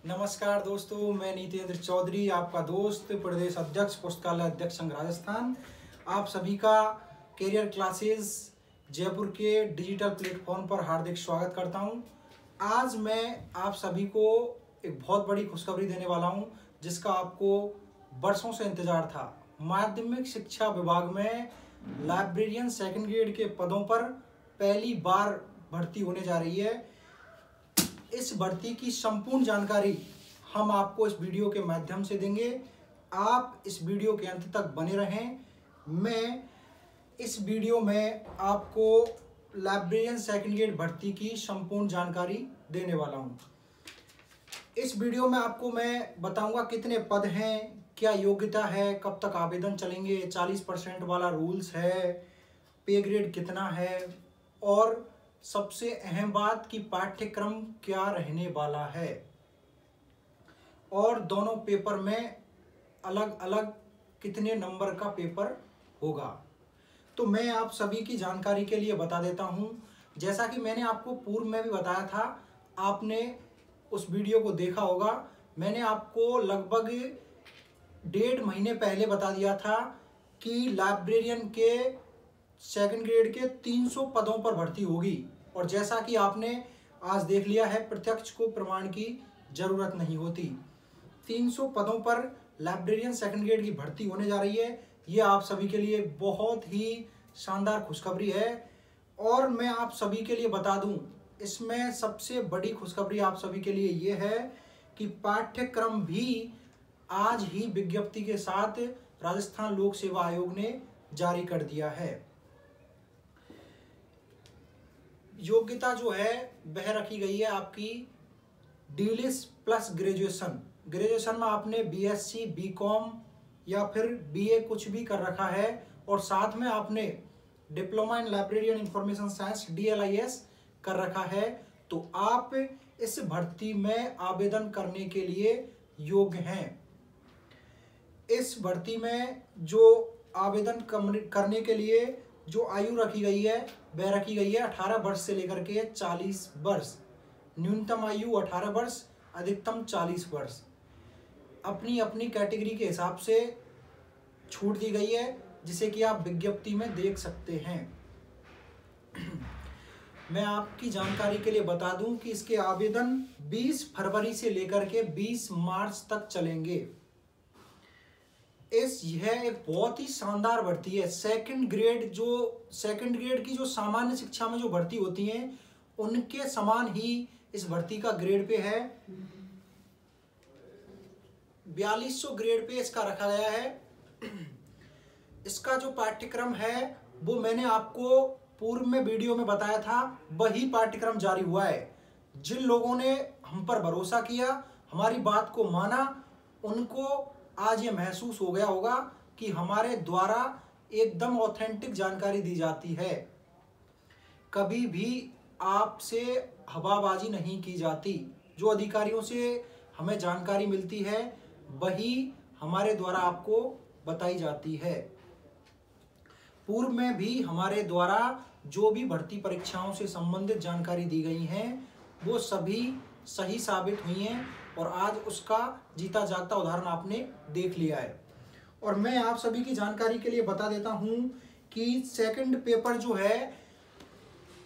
नमस्कार दोस्तों, मैं नितेंद्र चौधरी, आपका दोस्त, प्रदेश अध्यक्ष, पुस्तकालय अध्यक्ष संघ राजस्थान। आप सभी का कैरियर क्लासेस जयपुर के डिजिटल प्लेटफॉर्म पर हार्दिक स्वागत करता हूं। आज मैं आप सभी को एक बहुत बड़ी खुशखबरी देने वाला हूं, जिसका आपको वर्षों से इंतजार था। माध्यमिक शिक्षा विभाग में लाइब्रेरियन सेकंड ग्रेड के पदों पर पहली बार भर्ती होने जा रही है। इस भर्ती की संपूर्ण जानकारी हम आपको इस वीडियो के माध्यम से देंगे। आप इस वीडियो के अंत तक बने रहें। मैं इस वीडियो में आपको लाइब्रेरियन सेकंड ग्रेड भर्ती की संपूर्ण जानकारी देने वाला हूं। इस वीडियो में आपको मैं बताऊंगा कितने पद हैं, क्या योग्यता है, कब तक आवेदन चलेंगे, 40% वाला रूल्स है, पे ग्रेड कितना है और सबसे अहम बात कि पाठ्यक्रम क्या रहने वाला है और दोनों पेपर में अलग अलग कितने नंबर का पेपर होगा। तो मैं आप सभी की जानकारी के लिए बता देता हूं। जैसा कि मैंने आपको पूर्व में भी बताया था, आपने उस वीडियो को देखा होगा। मैंने आपको लगभग 1.5 महीने पहले बता दिया था कि लाइब्रेरियन के सेकंड ग्रेड के 300 पदों पर भर्ती होगी, और जैसा कि आपने आज देख लिया है, प्रत्यक्ष को प्रमाण की जरूरत नहीं होती। 300 पदों पर लाइब्रेरियन सेकंड ग्रेड की भर्ती होने जा रही है। ये आप सभी के लिए बहुत ही शानदार खुशखबरी है। और मैं आप सभी के लिए बता दूं, इसमें सबसे बड़ी खुशखबरी आप सभी के लिए ये है कि पाठ्यक्रम भी आज ही विज्ञप्ति के साथ राजस्थान लोक सेवा आयोग ने जारी कर दिया है। योग्यता जो है वह रखी गई है आपकी डीलिस प्लस ग्रेजुएशन। ग्रेजुएशन में आपने बीएससी, बीकॉम या फिर बीए कुछ भी कर रखा है, और साथ में आपने diploma in librarian information science DLIS कर रखा है, तो आप इस भर्ती में आवेदन करने के लिए योग्य हैं। इस भर्ती में जो आवेदन करने के लिए जो आयु रखी गई है वह रखी गई है 18 वर्ष से लेकर के 40 वर्ष। न्यूनतम आयु 18 वर्ष, अधिकतम 40 वर्ष। अपनी अपनी कैटेगरी के हिसाब से छूट दी गई है, जिसे कि आप विज्ञप्ति में देख सकते हैं। मैं आपकी जानकारी के लिए बता दूं कि इसके आवेदन 20 फरवरी से लेकर के 20 मार्च तक चलेंगे। यह एक बहुत ही शानदार भर्ती है। सेकंड ग्रेड की जो सामान्य शिक्षा में जो भर्ती होती हैं, उनके समान ही इस भर्ती का ग्रेड पे है। 4200 ग्रेड पे इसका रखा गया है। इसका जो पाठ्यक्रम है वो मैंने आपको पूर्व में वीडियो में बताया था, वही पाठ्यक्रम जारी हुआ है। जिन लोगों ने हम पर भरोसा किया, हमारी बात को माना, उनको आज ये महसूस हो गया होगा कि हमारे द्वारा एकदम ऑथेंटिक जानकारी दी जाती है। कभी भी आपसे हवाबाजी नहीं की जाती। जो अधिकारियों से हमें जानकारी मिलती है वही हमारे द्वारा आपको बताई जाती है। पूर्व में भी हमारे द्वारा जो भी भर्ती परीक्षाओं से संबंधित जानकारी दी गई हैं, वो सभी सही साबित हुई हैं, और आज उसका जीता जागता उदाहरण आपने देख लिया है। और मैं आप सभी की जानकारी के लिए बता देता हूं कि सेकंड पेपर जो है,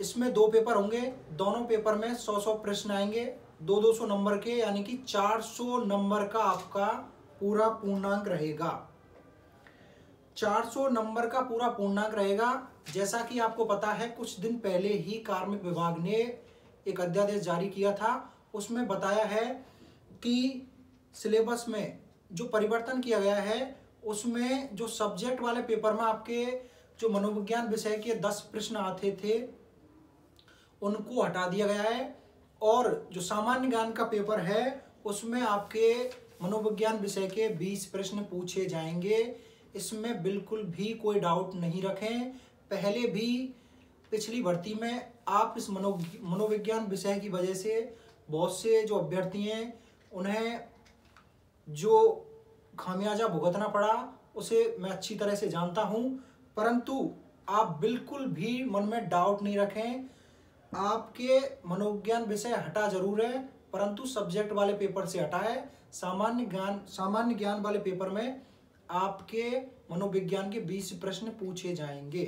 इसमें 2 पेपर होंगे। दोनों पेपर में 100-100 प्रश्न आएंगे, 200-200 नंबर के, यानी कि 400 नंबर का आपका पूरा पूर्णांक रहेगा। 400 नंबर का पूरा पूर्णांक रहेगा। जैसा कि आपको पता है, कुछ दिन पहले ही कार्मिक विभाग ने एक अध्यादेश जारी किया था। उसमें बताया है कि सिलेबस में जो परिवर्तन किया गया है, उसमें जो सब्जेक्ट वाले पेपर में आपके जो मनोविज्ञान विषय के 10 प्रश्न आते थे, उनको हटा दिया गया है, और जो सामान्य ज्ञान का पेपर है उसमें आपके मनोविज्ञान विषय के 20 प्रश्न पूछे जाएंगे। इसमें बिल्कुल भी कोई डाउट नहीं रखें। पहले भी पिछली भर्ती में आप इस मनोविज्ञान विषय की वजह से बहुत से जो अभ्यर्थी हैं, उन्हें जो खामियाजा भुगतना पड़ा, उसे मैं अच्छी तरह से जानता हूं। परंतु आप बिल्कुल भी मन में डाउट नहीं रखें। आपके मनोविज्ञान विषय हटा जरूर है, परंतु सब्जेक्ट वाले पेपर से हटा है। सामान्य ज्ञान वाले पेपर में आपके मनोविज्ञान के 20 प्रश्न पूछे जाएंगे।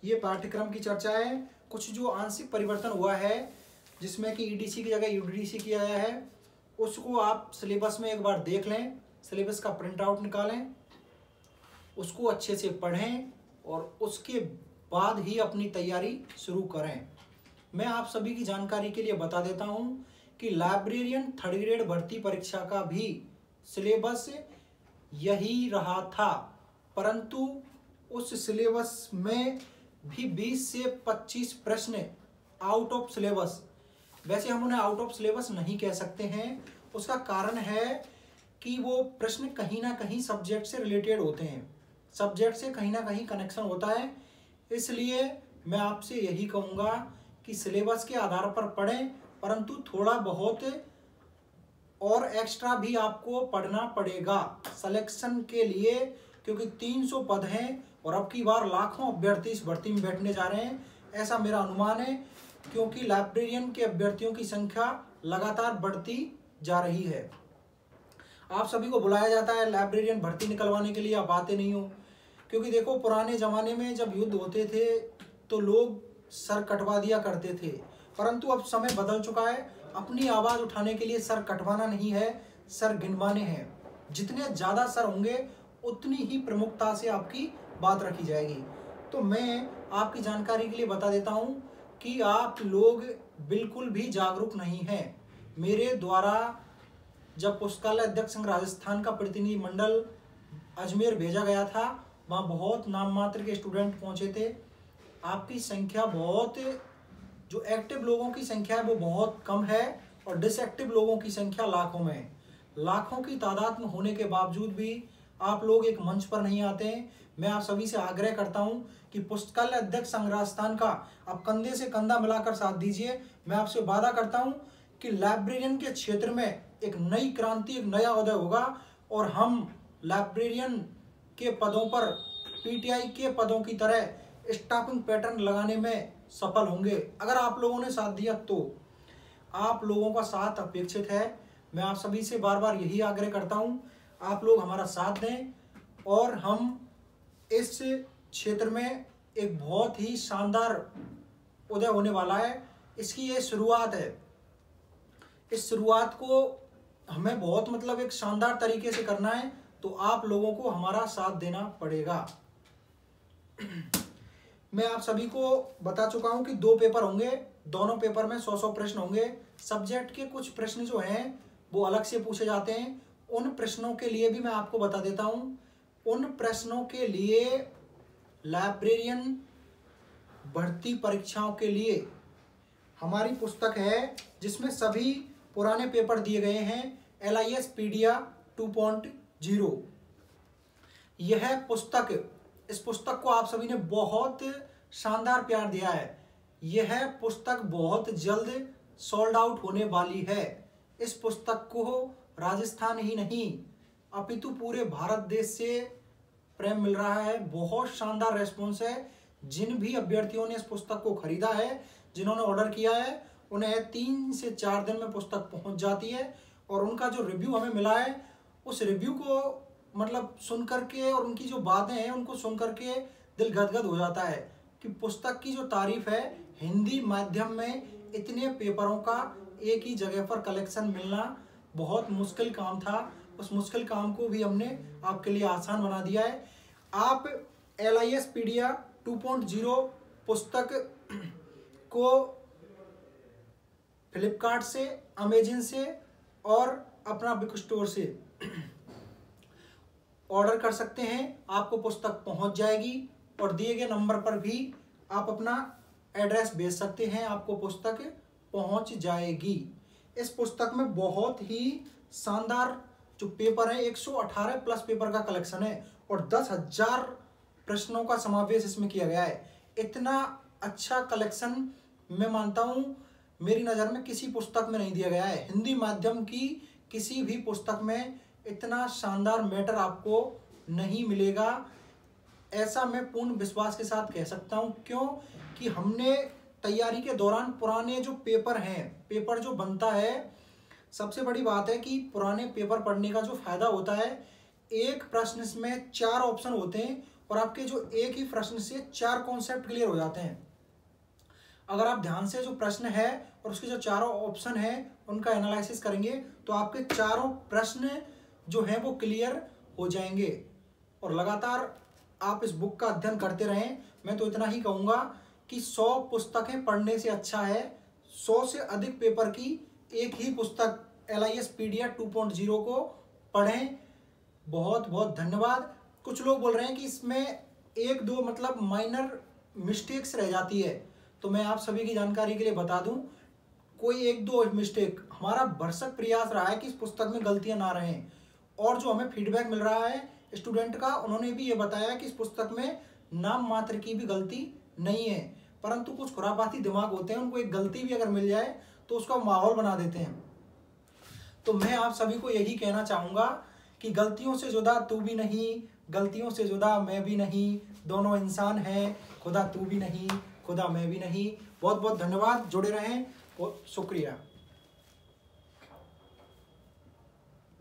ये पाठ्यक्रम की चर्चा है। कुछ जो आंशिक परिवर्तन हुआ है, जिसमें कि ईडीसी की जगह यूडीसी किया गया है, उसको आप सिलेबस में एक बार देख लें, सिलेबस का प्रिंट आउट निकालें, उसको अच्छे से पढ़ें और उसके बाद ही अपनी तैयारी शुरू करें। मैं आप सभी की जानकारी के लिए बता देता हूं कि लाइब्रेरियन 3rd ग्रेड भर्ती परीक्षा का भी सिलेबस यही रहा था, परंतु उस सिलेबस में भी 20 से 25 प्रश्न आउट ऑफ सिलेबस, वैसे हम उन्हें आउट ऑफ सिलेबस नहीं कह सकते हैं। उसका कारण है कि वो प्रश्न कहीं ना कहीं सब्जेक्ट से रिलेटेड होते हैं, सब्जेक्ट से कहीं ना कहीं कनेक्शन होता है। इसलिए मैं आपसे यही कहूँगा कि सिलेबस के आधार पर पढ़ें, परंतु थोड़ा बहुत और एक्स्ट्रा भी आपको पढ़ना पड़ेगा सिलेक्शन के लिए, क्योंकि 300 पद हैं और अब की बार लाखों अभ्यर्थी इस भर्ती में बैठने जा रहे हैं, ऐसा मेरा अनुमान है, क्योंकि लाइब्रेरियन के अभ्यर्थियों की संख्या लगातार बढ़ती जा रही है। आप सभी को बुलाया जाता है लाइब्रेरियन भर्ती निकलवाने के लिए, आप आते नहीं हो, क्योंकि देखो पुराने ज़माने में जब युद्ध होते थे तो लोग सर कटवा दिया करते थे, परंतु अब समय बदल चुका है। अपनी आवाज़ उठाने के लिए सर कटवाना नहीं है, सर गिनवाने हैं। जितने ज़्यादा सर होंगे उतनी ही प्रमुखता से आपकी बात रखी जाएगी। तो मैं आपकी जानकारी के लिए बता देता हूं कि आप लोग बिल्कुल भी जागरूक नहीं हैं। मेरे द्वारा जब पुस्तकालय अध्यक्ष संघ राजस्थान का प्रतिनिधि मंडल अजमेर भेजा गया था, वहाँ बहुत नाम मात्र के स्टूडेंट पहुँचे थे। आपकी संख्या बहुत, जो एक्टिव लोगों की संख्या है वो बहुत कम है और डिसएक्टिव लोगों की संख्या लाखों में है। लाखों की तादाद में होने के बावजूद भी आप लोग एक मंच पर नहीं आते हैं। मैं आप सभी से आग्रह करता हूं कि पुस्तकालय अध्यक्ष संघ राजस्थान का आप कंधे से कंधा मिलाकर साथ दीजिए। मैं आपसे वादा करता हूं कि लाइब्रेरियन के क्षेत्र में एक नई क्रांति, एक नया उदय होगा और हम लाइब्रेरियन के पदों पर पीटीआई के पदों की तरह स्टाफिंग पैटर्न लगाने में सफल होंगे। अगर आप लोगों ने साथ दिया तो आप लोगों का साथ अपेक्षित है। मैं आप सभी से बार बार यही आग्रह करता हूं, आप लोग हमारा साथ दें और हम इस क्षेत्र में एक बहुत ही शानदार उदय होने वाला है। इसकी ये शुरुआत है, इस शुरुआत को हमें बहुत एक शानदार तरीके से करना है, तो आप लोगों को हमारा साथ देना पड़ेगा। मैं आप सभी को बता चुका हूं कि 2 पेपर होंगे, दोनों पेपर में 100-100 प्रश्न होंगे। सब्जेक्ट के कुछ प्रश्न जो हैं वो अलग से पूछे जाते हैं। उन प्रश्नों के लिए भी मैं आपको बता देता हूं, उन प्रश्नों के लिए लाइब्रेरियन भर्ती परीक्षाओं के लिए हमारी पुस्तक है, जिसमें सभी पुराने पेपर दिए गए हैं, LIS पीडिया 2.0। यह पुस्तक, इस पुस्तक को आप सभी ने बहुत शानदार प्यार दिया है। यह पुस्तक बहुत जल्द सोल्ड आउट होने वाली है। इस पुस्तक को राजस्थान ही नहीं अपितु पूरे भारत देश से प्रेम मिल रहा है। बहुत शानदार रेस्पॉन्स है। जिन भी अभ्यर्थियों ने इस पुस्तक को खरीदा है, जिन्होंने ऑर्डर किया है, उन्हें 3 से 4 दिन में पुस्तक पहुंच जाती है और उनका जो रिव्यू हमें मिला है, उस रिव्यू को सुन करके और उनकी जो बातें हैं उनको सुन करके दिल गदगद हो जाता है कि पुस्तक की जो तारीफ है, हिंदी माध्यम में इतने पेपरों का एक ही जगह पर कलेक्शन मिलना बहुत मुश्किल काम था। उस मुश्किल काम को भी हमने आपके लिए आसान बना दिया है। आप LIS पीडिया 2.0 पुस्तक को फ्लिपकार्ट से, अमेजन से और अपना बुक स्टोर से ऑर्डर कर सकते हैं। आपको पुस्तक पहुंच जाएगी और दिए गए नंबर पर भी आप अपना एड्रेस भेज सकते हैं, आपको पुस्तक पहुंच जाएगी। इस पुस्तक में बहुत ही शानदार जो पेपर है, 118 प्लस पेपर का कलेक्शन है और 10,000 प्रश्नों का समावेश इसमें किया गया है। इतना अच्छा कलेक्शन मैं मानता हूं मेरी नज़र में किसी पुस्तक में नहीं दिया गया है। हिंदी माध्यम की किसी भी पुस्तक में इतना शानदार मैटर आपको नहीं मिलेगा, ऐसा मैं पूर्ण विश्वास के साथ कह सकता हूं। क्यों कि हमने तैयारी के दौरान पुराने जो पेपर हैं, पेपर जो बनता है सबसे बड़ी बात है कि पुराने पेपर पढ़ने का जो फायदा होता है, एक प्रश्न में 4 ऑप्शन होते हैं और आपके जो एक ही प्रश्न से 4 कॉन्सेप्ट क्लियर हो जाते हैं। अगर आप ध्यान से जो प्रश्न है और उसके जो चारों ऑप्शन है उनका एनालिसिस करेंगे तो आपके चारों प्रश्न जो हैं वो क्लियर हो जाएंगे। और लगातार आप इस बुक का अध्ययन करते रहें। मैं तो इतना ही कहूँगा कि 100 पुस्तकें पढ़ने से अच्छा है 100 से अधिक पेपर की एक ही पुस्तक LIS PDF 2.0 को पढ़ें। बहुत बहुत धन्यवाद। कुछ लोग बोल रहे हैं कि इसमें 1-2 मतलब माइनर मिस्टेक्स रह जाती है, तो मैं आप सभी की जानकारी के लिए बता दूं, कोई 1-2 मिस्टेक, हमारा भरसक प्रयास रहा है कि इस पुस्तक में गलतियां ना रहें। और जो हमें फीडबैक मिल रहा है स्टूडेंट का, उन्होंने भी ये बताया कि इस पुस्तक में नाम मात्र की भी गलती नहीं है, परंतु कुछ खुरापाती दिमाग होते हैं, उनको एक गलती भी अगर मिल जाए तो उसका माहौल बना देते हैं। तो मैं आप सभी को यही कहना चाहूँगा कि गलतियों से जुदा तू भी नहीं, गलतियों से जुदा मैं भी नहीं, दोनों इंसान हैं, खुदा तू भी नहीं, खुदा मैं भी नहीं। बहुत बहुत धन्यवाद, जुड़े रहें, बहुत शुक्रिया।